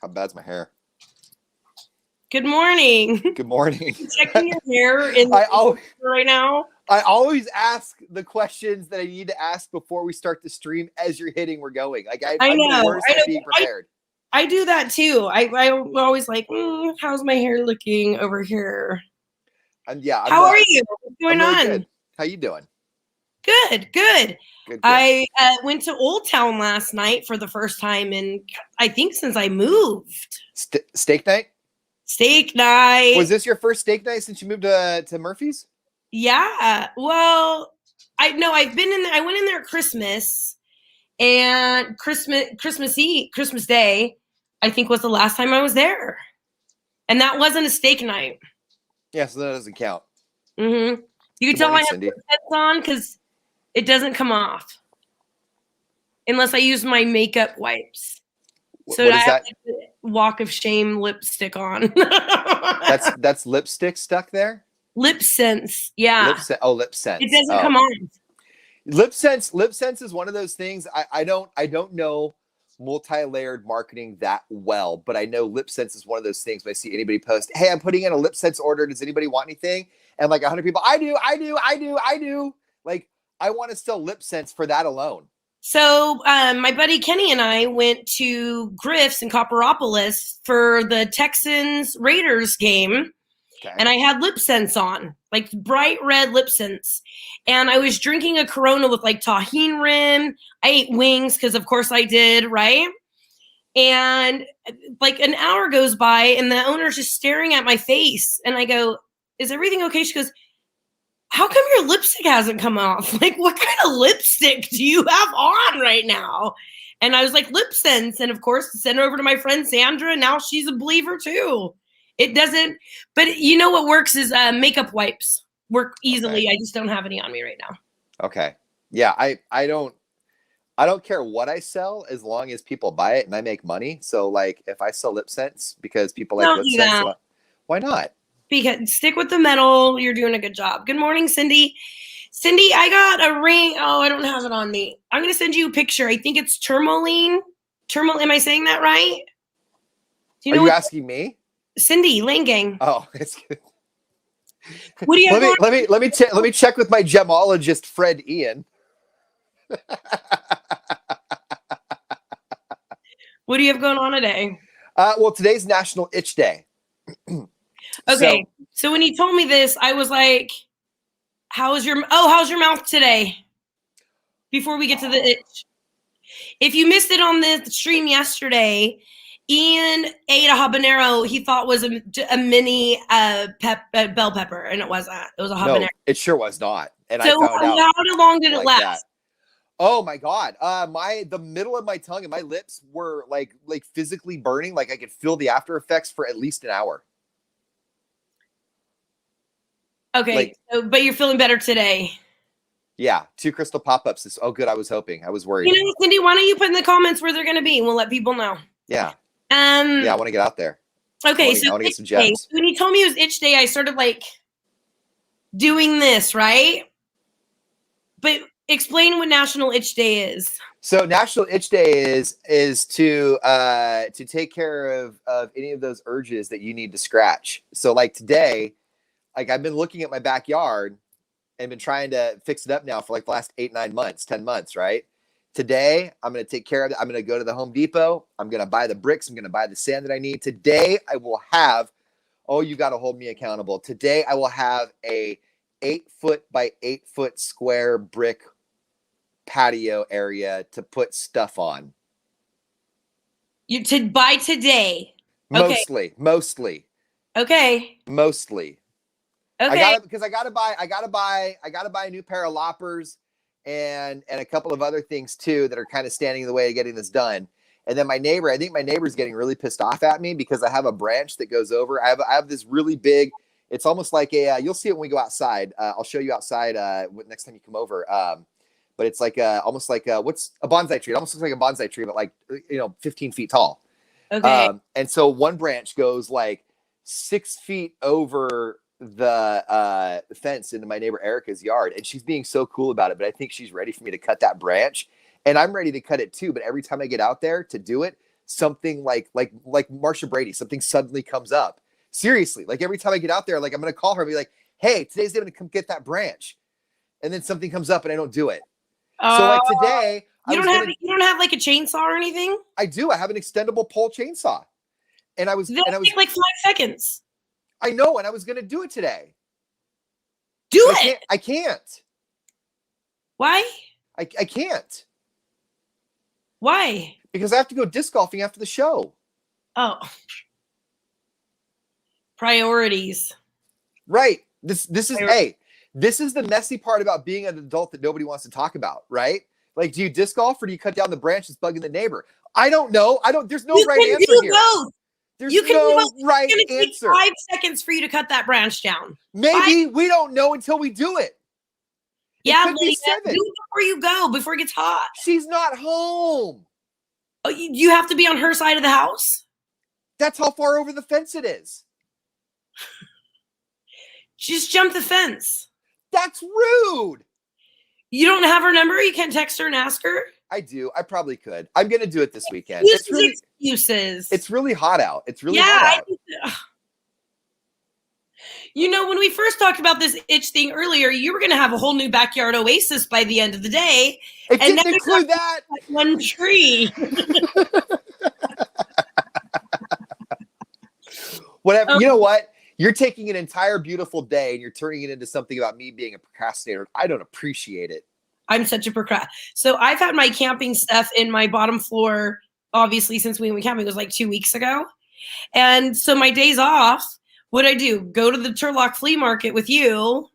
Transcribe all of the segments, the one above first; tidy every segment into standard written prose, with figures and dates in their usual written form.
How bad's my hair? Good morning. Good morning. Checking your hair in right now. I always ask the questions that I need to ask before we start the stream as you're hitting we're going. Like I'm the worst at being prepared. I do that too. I'm always like, how's my hair looking over here? And yeah. How are you? What's going on? Good. How you doing? Good. I went to Old Town last night for the first time in, I think, since I moved. Steak night? Steak night. Was this your first steak night since you moved to Murphy's? Yeah. Well, I've been in there. I went in there at Christmas, and Christmas Day, I think, was the last time I was there. And that wasn't a steak night. Yeah, so that doesn't count. Mm-hmm. You can tell I have headphones on because it doesn't come off unless I use my makeup wipes. So I have walk of shame lipstick on. that's lipstick stuck there? Lip sense. Yeah. Lip sense. It doesn't come on. Lip sense is one of those things. I don't know multi-layered marketing that well, but I know lip sense is one of those things when I see anybody post, hey, I'm putting in a lip sense order. Does anybody want anything? And like 100 people, I do. Like, I want to sell lip sense for that alone. So my buddy Kenny and I went to Griff's in Copperopolis for the Texans-Raiders game. Okay. And I had lip sense on, like bright red lip sense. And I was drinking a Corona with like tahini rim. I ate wings because, of course, I did, right? And like an hour goes by and the owner's just staring at my face. And I go, is everything okay? She goes, how come your lipstick hasn't come off? Like, what kind of lipstick do you have on right now? And I was like, lip sense. And of course, sent it over to my friend Sandra. Now she's a believer too. It doesn't, but you know what works is makeup wipes work easily. Okay. I just don't have any on me right now. Okay. Yeah. I don't care what I sell as long as people buy it and I make money. So like if I sell lip sense because people like lip sense, why not? Because stick with the metal. You're doing a good job. Good morning, Cindy. Cindy, I got a ring. Oh, I don't have it on me. I'm going to send you a picture. I think it's tourmaline. Am I saying that right? Do you know asking me? Cindy, Lane Gang. Oh, it's good. What do you have let me check with my gemologist, Fred Ian. What do you have going on today? Well, today's National Itch Day. Okay, so when he told me this, I was like, how's your mouth today? Before we get to the itch. If you missed it on the stream yesterday, Ian ate a habanero he thought was a mini bell pepper, and it wasn't. It was a habanero. No, it sure was not. And so I found out. How long did it last? That. Oh my God. The middle of my tongue and my lips were like physically burning. Like I could feel the after effects for at least an hour. Okay, but you're feeling better today. Yeah, 2 crystal pop-ups. Oh, good. I was hoping. I was worried. You know, Cindy, why don't you put in the comments where they're going to be? We'll let people know. Yeah. Yeah, I want to get out there. Okay, I want to get some gems. When you told me it was itch day, I started like doing this, right? But explain what National Itch Day is. So National Itch Day is to take care of any of those urges that you need to scratch. So like today, like I've been looking at my backyard and been trying to fix it up now for like the last 8, 9 months, 10 months, right? Today, I'm going to take care of it. I'm going to go to the Home Depot. I'm going to buy the bricks. I'm going to buy the sand that I need. Today, I will have, you got to hold me accountable. Today, I will have a 8-foot by 8-foot square brick patio area to put stuff on. You to buy today. Mostly. Okay. Mostly. Okay. I gotta buy a new pair of loppers and a couple of other things too that are kind of standing in the way of getting this done. And then I think my neighbor's getting really pissed off at me because I have a branch that goes over. I have this really big, it's almost like you'll see it when we go outside. I'll show you outside next time you come over. But it's like almost like what's a bonsai tree? It almost looks like a bonsai tree, but like 15 feet tall. Okay. And so one branch goes like 6 feet over the fence into my neighbor Erica's yard, and she's being so cool about it, but I think she's ready for me to cut that branch, and I'm ready to cut it too. But every time I get out there to do it, something like Marsha Brady, something suddenly comes up. Seriously, like every time I get out there, like I'm going to call her and be like, hey, today's going to come get that branch. And then something comes up and I don't do it. So like today, you don't have like a chainsaw or anything? I do. I have an extendable pole chainsaw. And I was take like 5 seconds. I know, and I was going to do it today. I can't. Why? I can't. Why? Because I have to go disc golfing after the show. Oh. Priorities. Right. This is this is the messy part about being an adult that nobody wants to talk about, right? Like, do you disc golf or do you cut down the branch that's bugging the neighbor? I don't know. There's no right answer here. Both. There's no right answer. It's going to take 5 seconds for you to cut that branch down. Maybe we don't know until we do it. Yeah, do it before you go, before it gets hot. She's not home. Oh, you have to be on her side of the house? That's how far over the fence it is. Just jump the fence. That's rude. You don't have her number? You can't text her and ask her? I do. I probably could. I'm going to do it this weekend. Excuses. It's really hot out. It's really hot out. You know, when we first talked about this itch thing earlier, you were going to have a whole new backyard oasis by the end of the day. It didn't include that. One tree. Whatever. You know what? You're taking an entire beautiful day and you're turning it into something about me being a procrastinator. I don't appreciate it. I'm such a procrastinator. So I've had my camping stuff in my bottom floor, obviously, since we went camping. It was like 2 weeks ago. And so my days off, what'd I do? Go to the Turlock flea market with you,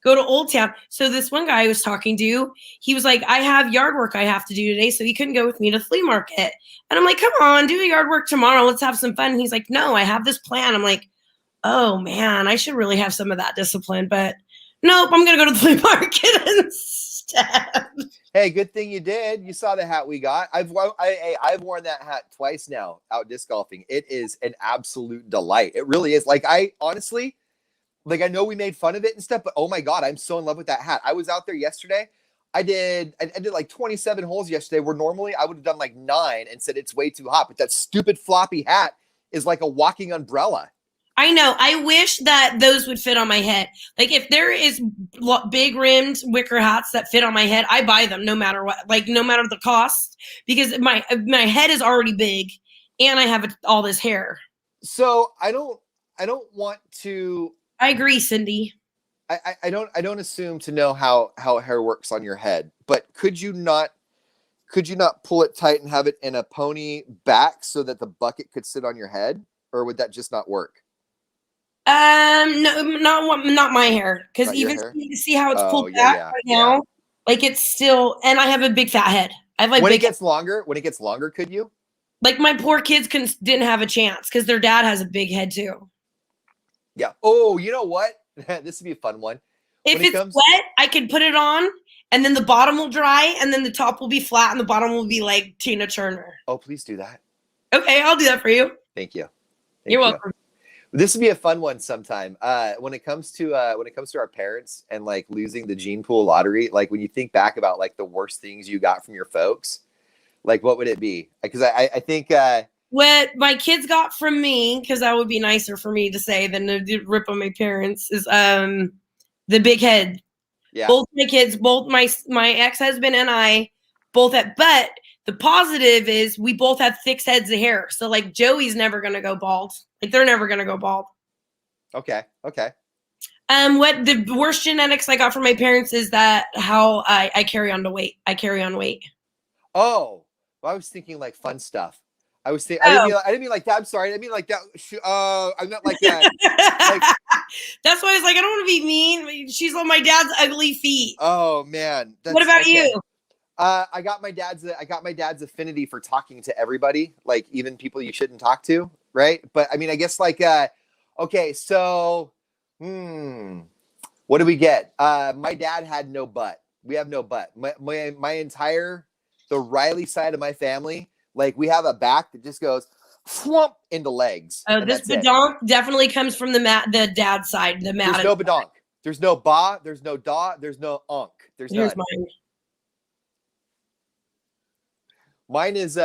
go to Old Town. So this one guy I was talking to, he was like, I have yard work I have to do today, so he couldn't go with me to the flea market. And I'm like, come on, do yard work tomorrow. Let's have some fun. And he's like, no, I have this plan. I'm like, oh, man, I should really have some of that discipline. But nope, I'm going to go to the flea market instead. Hey, good thing you did. You saw the hat we got. I've worn that hat twice now out disc golfing. It is an absolute delight. It really is. Like, I honestly, like, I know we made fun of it and stuff, but oh my God, I'm so in love with that hat. I was out there yesterday. I did like 27 holes yesterday where normally I would have done like 9 and said it's way too hot. But that stupid floppy hat is like a walking umbrella. I know. I wish that those would fit on my head. Like, if there is big rimmed wicker hats that fit on my head, I buy them no matter what, like no matter the cost, because my head is already big and I have all this hair. So I don't want to. I agree, Cindy. I don't assume to know how hair works on your head, but could you not pull it tight and have it in a pony back so that the bucket could sit on your head, or would that just not work? No, not my hair. Because even see how it's pulled back right now, like it's still, and I have a big fat head. I have like when it gets longer, could you? Like my poor kids didn't have a chance because their dad has a big head too. Yeah. Oh, you know what? This would be a fun one. If it's wet, I could put it on, and then the bottom will dry, and then the top will be flat, and the bottom will be like Tina Turner. Oh, please do that. Okay, I'll do that for you. Thank you. You're welcome. This would be a fun one sometime. When it comes to our parents and like losing the gene pool lottery, like when you think back about like the worst things you got from your folks, like what would it be? Because I think what my kids got from me, because that would be nicer for me to say than to rip on my parents, is the big head. Yeah. Both my kids, both my ex-husband and I, both had, but the positive is we both have thick heads of hair. So like Joey's never gonna go bald. Like they're never gonna go bald. Okay. What the worst genetics I got from my parents is that how I carry on to weight. I carry on weight. Oh, well, I was thinking like fun stuff. I was thinking. I didn't mean like that. I'm sorry. I didn't mean like that. I'm not like that. Like, that's why I was like, I don't want to be mean. She's on my dad's ugly feet. Oh man. What about you? I got my dad's affinity for talking to everybody, like even people you shouldn't talk to, right? But I mean, I guess like, okay, so, what do we get? My dad had no butt. We have no butt. My entire, the Riley side of my family, like we have a back that just goes swamp into legs. Oh, this badonk definitely comes from the dad side. The Madden. There's no badonk. There's no ba. There's no da. There's no unk. There's none. Mine. Mine is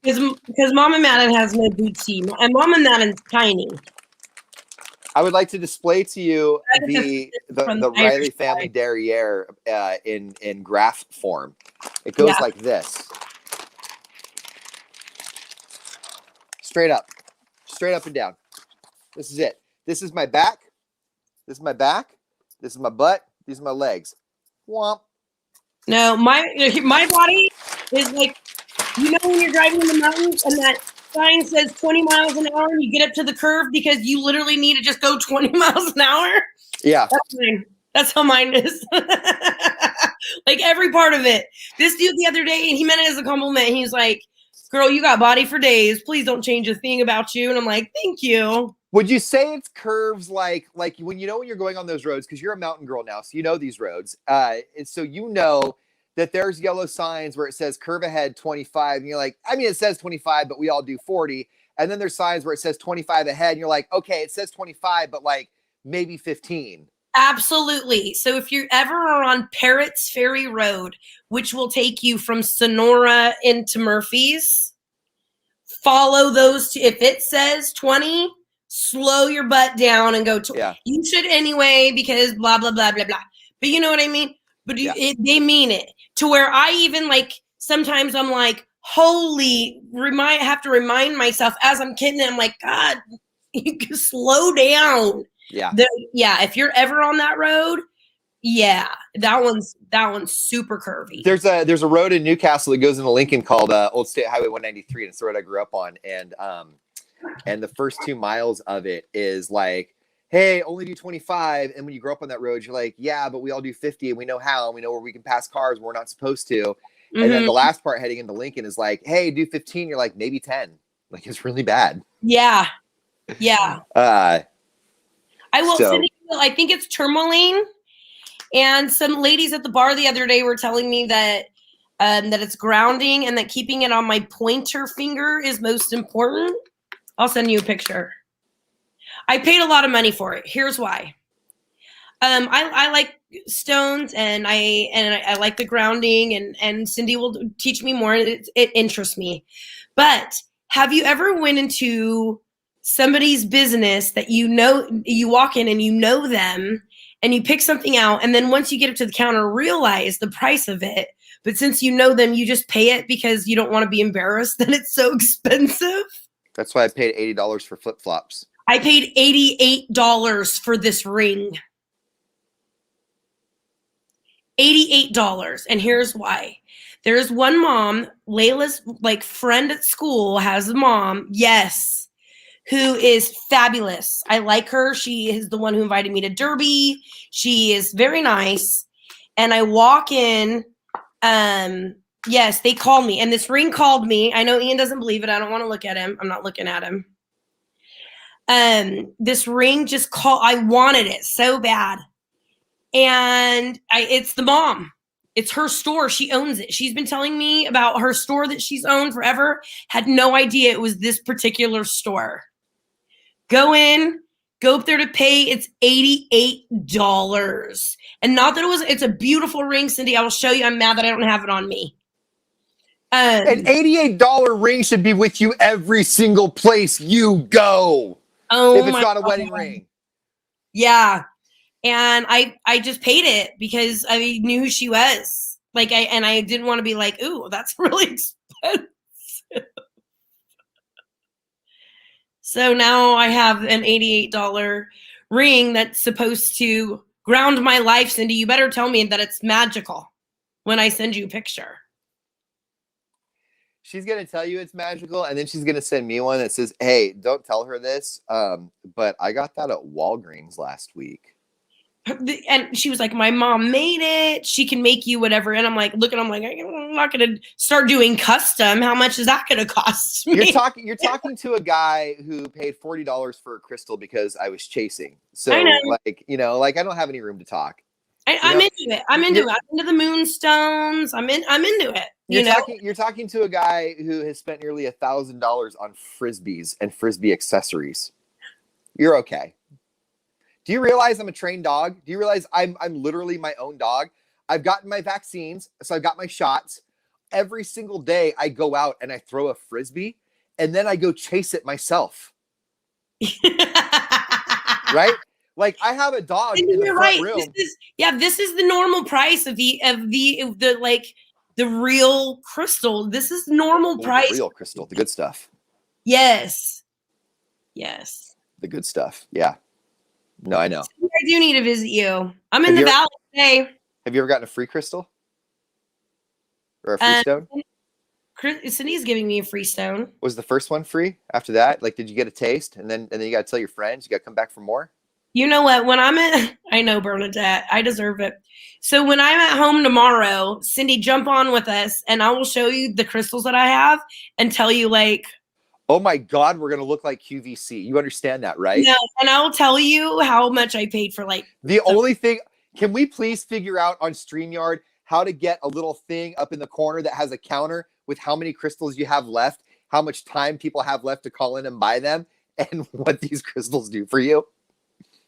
Because Mama Madden has no booty, and Mama Madden's tiny. I would like to display to you the Riley Irish family derriere in graph form. It goes like this. Straight up and down. This is it. This is my back. This is my back. This is my butt. These are my legs. Womp. No, my body is like, you know, when you're driving in the mountains and that sign says 20 miles an hour and you get up to the curve because you literally need to just go 20 miles an hour. Yeah. That's mine. That's how mine is. Like every part of it. This dude the other day, and he meant it as a compliment. He's like, girl, you got body for days. Please don't change a thing about you. And I'm like, thank you. Would you say it's curves like when when you're going on those roads, because you're a mountain girl now, so you know these roads. So you know that there's yellow signs where it says curve ahead 25, and you're like, I mean, it says 25, but we all do 40. And then there's signs where it says 25 ahead, and you're like, okay, it says 25, but like maybe 15. Absolutely. So if you ever are on Parrots Ferry Road, which will take you from Sonora into Murphy's, follow those. If it says 20, slow your butt down and go. You should anyway, because blah, blah, blah, blah, blah. But you know what I mean? But they mean it to where I even like, sometimes I'm like, have to remind myself as I'm kidding it. I'm like, God, you can slow down. Yeah. If you're ever on that road, that one's super curvy. There's a road in Newcastle that goes into Lincoln called Old State Highway 193, and it's the road I grew up on. And the first 2 miles of it is like, hey, only do 25. And when you grow up on that road, you're like, yeah, but we all do 50, and we know how, and we know where we can pass cars, we're not supposed to. Mm-hmm. And then the last part heading into Lincoln is like, hey, do 15. You're like, maybe 10. Like, it's really bad. Yeah. I will say, I think it's tourmaline. And some ladies at the bar the other day were telling me that it's grounding and that keeping it on my pointer finger is most important. I'll send you a picture. I paid a lot of money for it. Here's why. I like stones and I like the grounding, and Cindy will teach me more. It interests me. But have you ever went into somebody's business that you walk in and you know them and you pick something out, and then once you get up to the counter, realize the price of it, but since you know them, you just pay it because you don't want to be embarrassed that it's so expensive? That's why I paid $80 for flip-flops. I paid $88 for this ring. $88. And here's why. There's one mom, Layla's like friend at school has a mom, yes, who is fabulous. I like her. She is the one who invited me to Derby. She is very nice. And I walk in, yes, they called me, and this ring called me. I know Ian doesn't believe it. I don't want to look at him. I'm not looking at him. This ring just called. I wanted it so bad. And it's the mom. It's her store. She owns it. She's been telling me about her store that she's owned forever. Had no idea it was this particular store. Go in, go up there to pay. It's $88. And not that it's a beautiful ring, Cindy. I will show you. I'm mad that I don't have it on me. An $88 ring should be with you every single place you go. Oh, if it's not a wedding ring. Yeah. And I just paid it because I knew who she was. Like I didn't want to be like, ooh, that's really expensive. So now I have an $88 ring that's supposed to ground my life, Cindy. You better tell me that it's magical when I send you a picture. She's going to tell you it's magical, and then she's going to send me one that says, hey, don't tell her this, but I got that at Walgreens last week. And she was like, my mom made it. She can make you whatever. And I'm like, I'm not going to start doing custom. How much is that going to cost me? You're talking to a guy who paid $40 for a crystal because I was chasing. So I don't have any room to talk. I'm into it. I'm into the moonstones. I'm into it. You're talking to a guy who has spent nearly $1,000 on Frisbees and Frisbee accessories. You're okay. Do you realize I'm a trained dog? Do you realize I'm literally my own dog? I've gotten my vaccines, so I've got my shots. every single day I go out and I throw a Frisbee and then I go chase it myself. Right? Like I have a dog in the front room. This is the normal price of the like the real crystal. This is normal price. The real crystal, the good stuff. Yes. Yes. The good stuff. Yeah. No, I know. I do need to visit you. I'm in the valley today. Have you ever gotten a free crystal? Or a free stone? Cindy's giving me a free stone. Was the first one free after that? Like, did you get a taste? And then you got to tell your friends, you got to come back for more? You know what? When I know, Bernadette, I deserve it. So when I'm at home tomorrow, Cindy, jump on with us and I will show you the crystals that I have and tell you like, oh my God, we're going to look like QVC. You understand that, right? No, and I will tell you how much I paid for like. The only thing, can we please figure out on StreamYard how to get a little thing up in the corner that has a counter with how many crystals you have left, how much time people have left to call in and buy them, and what these crystals do for you?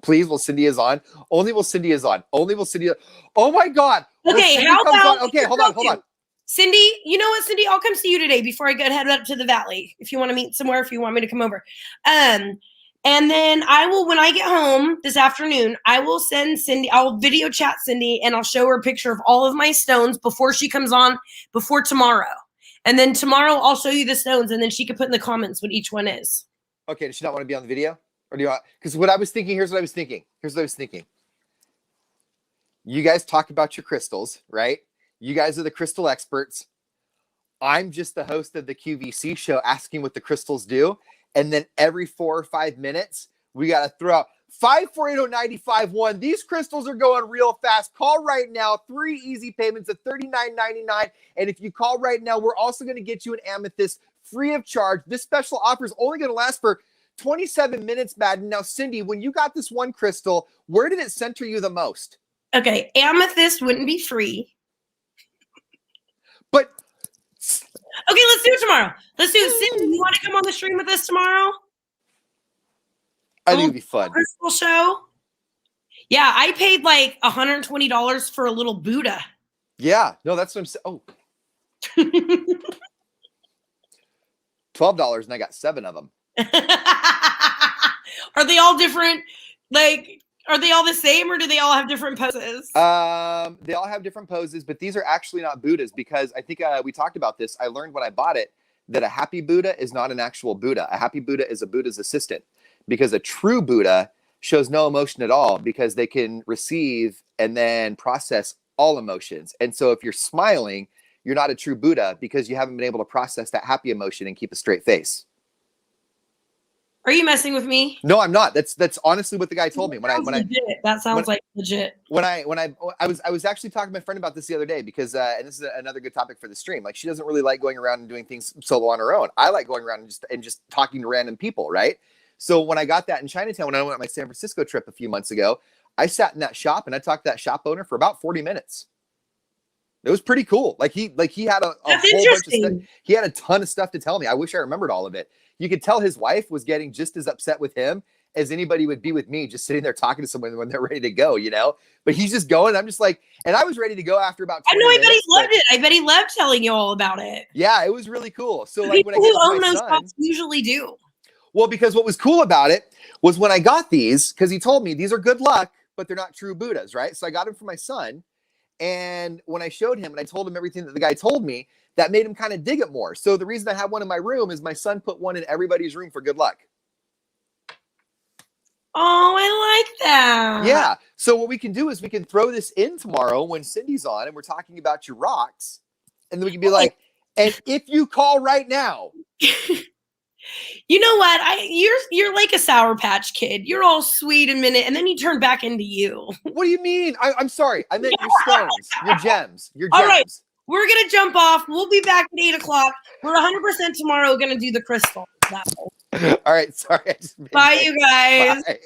Please, while Cindy is on. Only while Cindy is on. Only while Cindy. Oh my God. Okay, how about? Okay, hold on. Cindy, you know what, Cindy? I'll come see you today before I head up to the valley. If you want to meet somewhere, if you want me to come over. And then I will, when I get home this afternoon, I will send Cindy, I'll video chat Cindy and I'll show her a picture of all of my stones before she comes on, before tomorrow. And then tomorrow I'll show you the stones and then she can put in the comments what each one is. Okay, does she not want to be on the video? Or do you want, because what I was thinking, here's what I was thinking. You guys talk about your crystals, right? You guys are the crystal experts. I'm just the host of the QVC show asking what the crystals do. And then every 4 or 5 minutes, we got to throw out 5480951. These crystals are going real fast. Call right now. 3 easy payments of $39.99. And if you call right now, we're also going to get you an amethyst free of charge. This special offer is only going to last for 27 minutes, Madden. Now, Cindy, when you got this one crystal, where did it center you the most? Okay, amethyst wouldn't be free. But okay, let's do it tomorrow. Let's do it. Cindy, you want to come on the stream with us tomorrow? I think it'd be fun. Crystal show. Yeah, I paid like $120 for a little Buddha. Yeah, no, that's what I'm saying. Oh, $12, and I got 7 of them. Are they all different? Like, are they all the same, or do they all have different poses? They all have different poses, but these are actually not Buddhas because I think we talked about this. I learned when I bought it that a happy Buddha is not an actual Buddha. A happy Buddha is a Buddha's assistant, because a true Buddha shows no emotion at all because they can receive and then process all emotions. And so if you're smiling, you're not a true Buddha because you haven't been able to process that happy emotion and keep a straight face. Are you messing with me? No, I'm not. That's honestly what the guy told me that sounds like legit. I was actually talking to my friend about this the other day because and this is another good topic for the stream. Like, she doesn't really like going around and doing things solo on her own. I like going around and just talking to random people, right? So when I got that in Chinatown, when I went on my San Francisco trip a few months ago, I sat in that shop and I talked to that shop owner for about 40 minutes. It was pretty cool. Like he had a whole bunch of stuff. He had a ton of stuff to tell me. I wish I remembered all of it. You could tell his wife was getting just as upset with him as anybody would be with me, just sitting there talking to someone when they're ready to go, you know? But he's just going. I'm just like, and I was ready to go after about 20 minutes. I bet he loved it. I bet he loved telling you all about it. Yeah, it was really cool. So like when I get to my son, usually do. Well, because what was cool about it was when I got these, because he told me these are good luck, but they're not true Buddhas, right? So I got them for my son. And when I showed him and I told him everything that the guy told me, that made him kind of dig it more. So the reason I have one in my room is my son put one in everybody's room for good luck. Oh, I like that. Yeah. So what we can do is we can throw this in tomorrow when Cindy's on and we're talking about your rocks. And then we can be like, and if you call right now. You know what? You're like a Sour Patch Kid. You're all sweet a minute, and then you turn back into you. What do you mean? I'm sorry. I meant your stones, your gems, your gems. All right, we're gonna jump off. We'll be back at 8 o'clock. We're 100% tomorrow gonna do the crystal. All right. Sorry. Bye, you guys. Bye.